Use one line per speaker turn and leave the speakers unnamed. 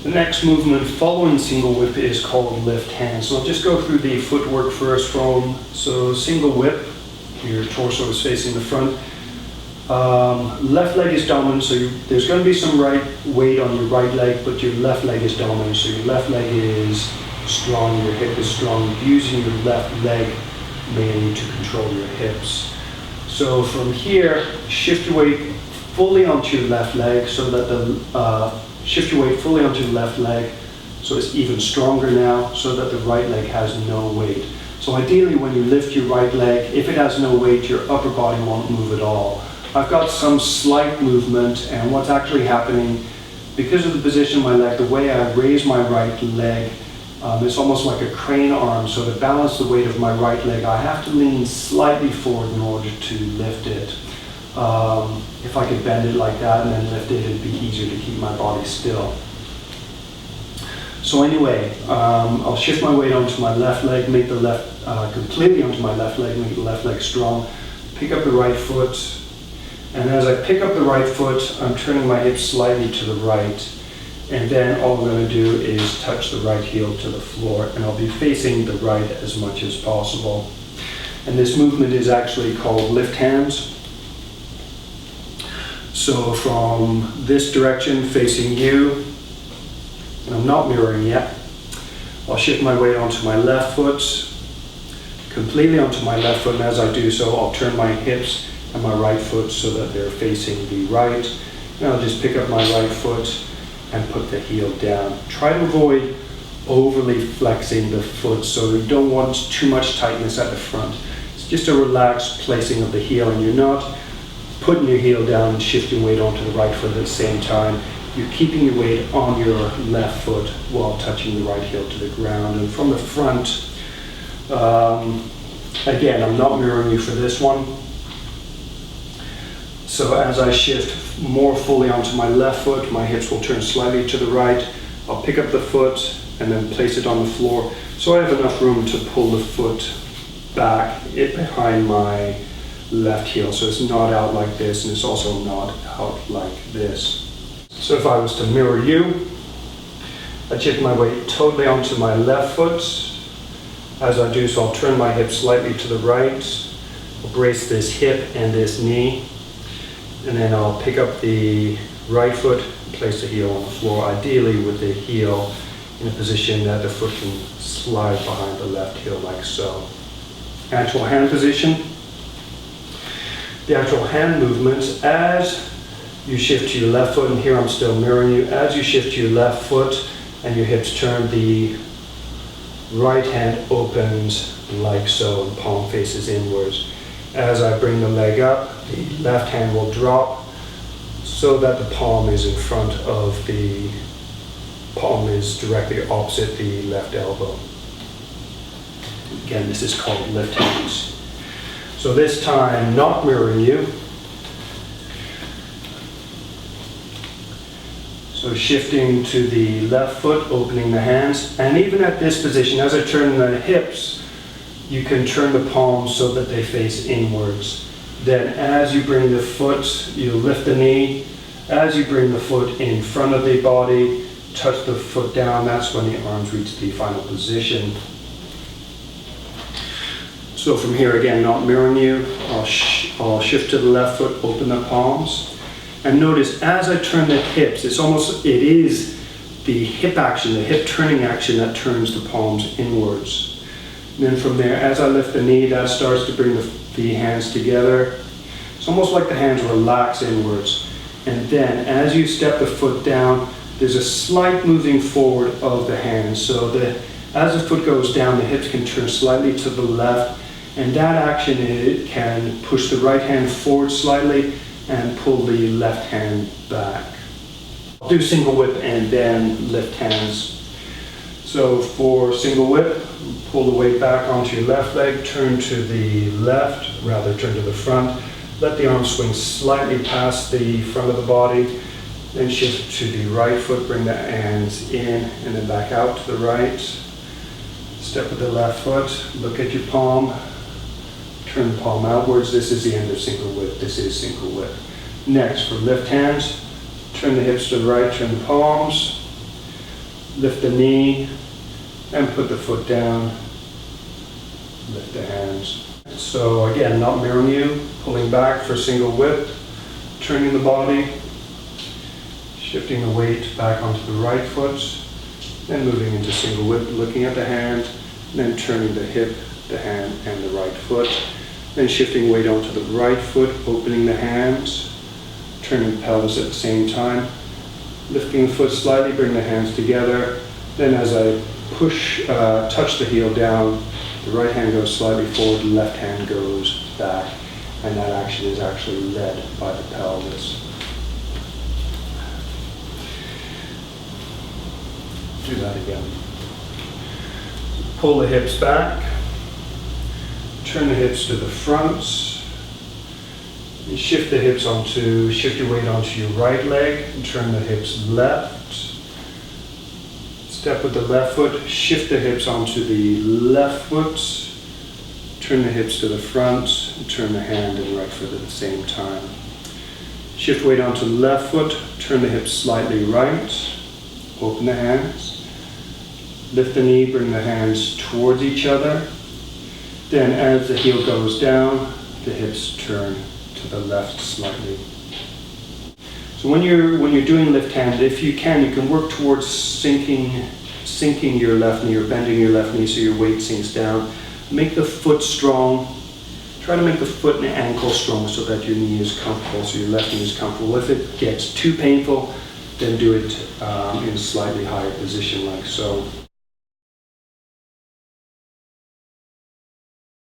The next movement following single whip is called lift hands. So I'll just go through the footwork first so single whip, your torso is facing the front. Left leg is dominant, so there's going to be some right weight on your right leg, but your left leg is dominant. So your left leg is strong, your hip is strong, using your left leg mainly to control your hips. So from here, shift your weight fully onto your left leg so that shift your weight fully onto the left leg so it's even stronger now, so that the right leg has no weight. So ideally when you lift your right leg, if it has no weight, your upper body won't move at all. I've got some slight movement, and what's actually happening, because of the position of my leg, the way I raise my right leg, it's almost like a crane arm. So to balance the weight of my right leg, I have to lean slightly forward in order to lift it. If I could bend it like that and then lift it, it'd be easier to keep my body still. So anyway, I'll shift my weight onto my left leg, make the left, completely onto my left leg, make the left leg strong, pick up the right foot, and as I pick up the right foot, I'm turning my hips slightly to the right, and then all I'm going to do is touch the right heel to the floor, and I'll be facing the right as much as possible. And this movement is actually called lift hands. So from this direction facing you, and I'm not mirroring yet, I'll shift my weight onto my left foot, completely onto my left foot, and as I do so, I'll turn my hips and my right foot so that they're facing the right. And I'll just pick up my right foot and put the heel down. Try to avoid overly flexing the foot, so you don't want too much tightness at the front. It's just a relaxed placing of the heel, and you're not putting your heel down and shifting weight onto the right foot at the same time. You're keeping your weight on your left foot while touching the right heel to the ground. And from the front, again, I'm not mirroring you for this one. So as I shift more fully onto my left foot, my hips will turn slightly to the right. I'll pick up the foot and then place it on the floor, so I have enough room to pull the foot back behind my left heel, so it's not out like this, and it's also not out like this. So if I was to mirror you, I'd shift my weight totally onto my left foot. As I do so, I'll turn my hip slightly to the right, I'll brace this hip and this knee, and then I'll pick up the right foot, place the heel on the floor, ideally with the heel in a position that the foot can slide behind the left heel like so. Actual hand position. The actual hand movements, as you shift to your left foot, and here I'm still mirroring you, as you shift to your left foot and your hips turn, the right hand opens like so, and palm faces inwards. As I bring the leg up, the left hand will drop so that the palm is in front of the palm is directly opposite the left elbow. Again, this is called lift hands. So this time, not mirroring you. So shifting to the left foot, opening the hands, and even at this position, as I turn the hips, you can turn the palms so that they face inwards. Then as you bring the foot, you lift the knee. As you bring the foot in front of the body, touch the foot down, that's when the arms reach the final position. So from here again, not mirroring you, I'll shift to the left foot, open the palms. And notice as I turn the hips, it is the hip action, the hip turning action that turns the palms inwards. And then from there, as I lift the knee, that starts to bring the hands together. It's almost like the hands relax inwards. And then as you step the foot down, there's a slight moving forward of the hands. So as the foot goes down, the hips can turn slightly to the left. And that action, it can push the right hand forward slightly and pull the left hand back. I'll do single whip and then lift hands. So for single whip, pull the weight back onto your left leg, turn to the left, turn to the front. Let the arm swing slightly past the front of the body, then shift to the right foot, bring the hands in and then back out to the right. Step with the left foot, look at your palm, turn the palm outwards. This is the end of single whip. This is single whip. Next, for lift hands, turn the hips to the right, turn the palms, Lift the knee and put the foot down. Lift the hands. So again, not mirroring you, pulling back for single whip, turning the body, shifting the weight back onto the right foot, then moving into single whip, looking at the hand, then turning the hip, the hand, and the right foot. Then shifting weight onto the right foot, opening the hands, turning the pelvis at the same time, lifting the foot slightly, bring the hands together. Then as I touch the heel down, the right hand goes slightly forward, the left hand goes back, and that action is actually led by the pelvis. Do that again. Pull the hips back, turn the hips to the front, and shift your weight onto your right leg, and turn the hips left. Step with the left foot, shift the hips onto the left foot, turn the hips to the front, and turn the hand and right foot at the same time. Shift weight onto the left foot, turn the hips slightly right, open the hands, lift the knee, bring the hands towards each other. Then as the heel goes down, the hips turn to the left slightly. So when you're doing lift hand, if you can work towards sinking your left knee or bending your left knee so your weight sinks down. Make the foot strong. Try to make the foot and ankle strong so that your knee is comfortable, so your left knee is comfortable. If it gets too painful, then do it in a slightly higher position like so.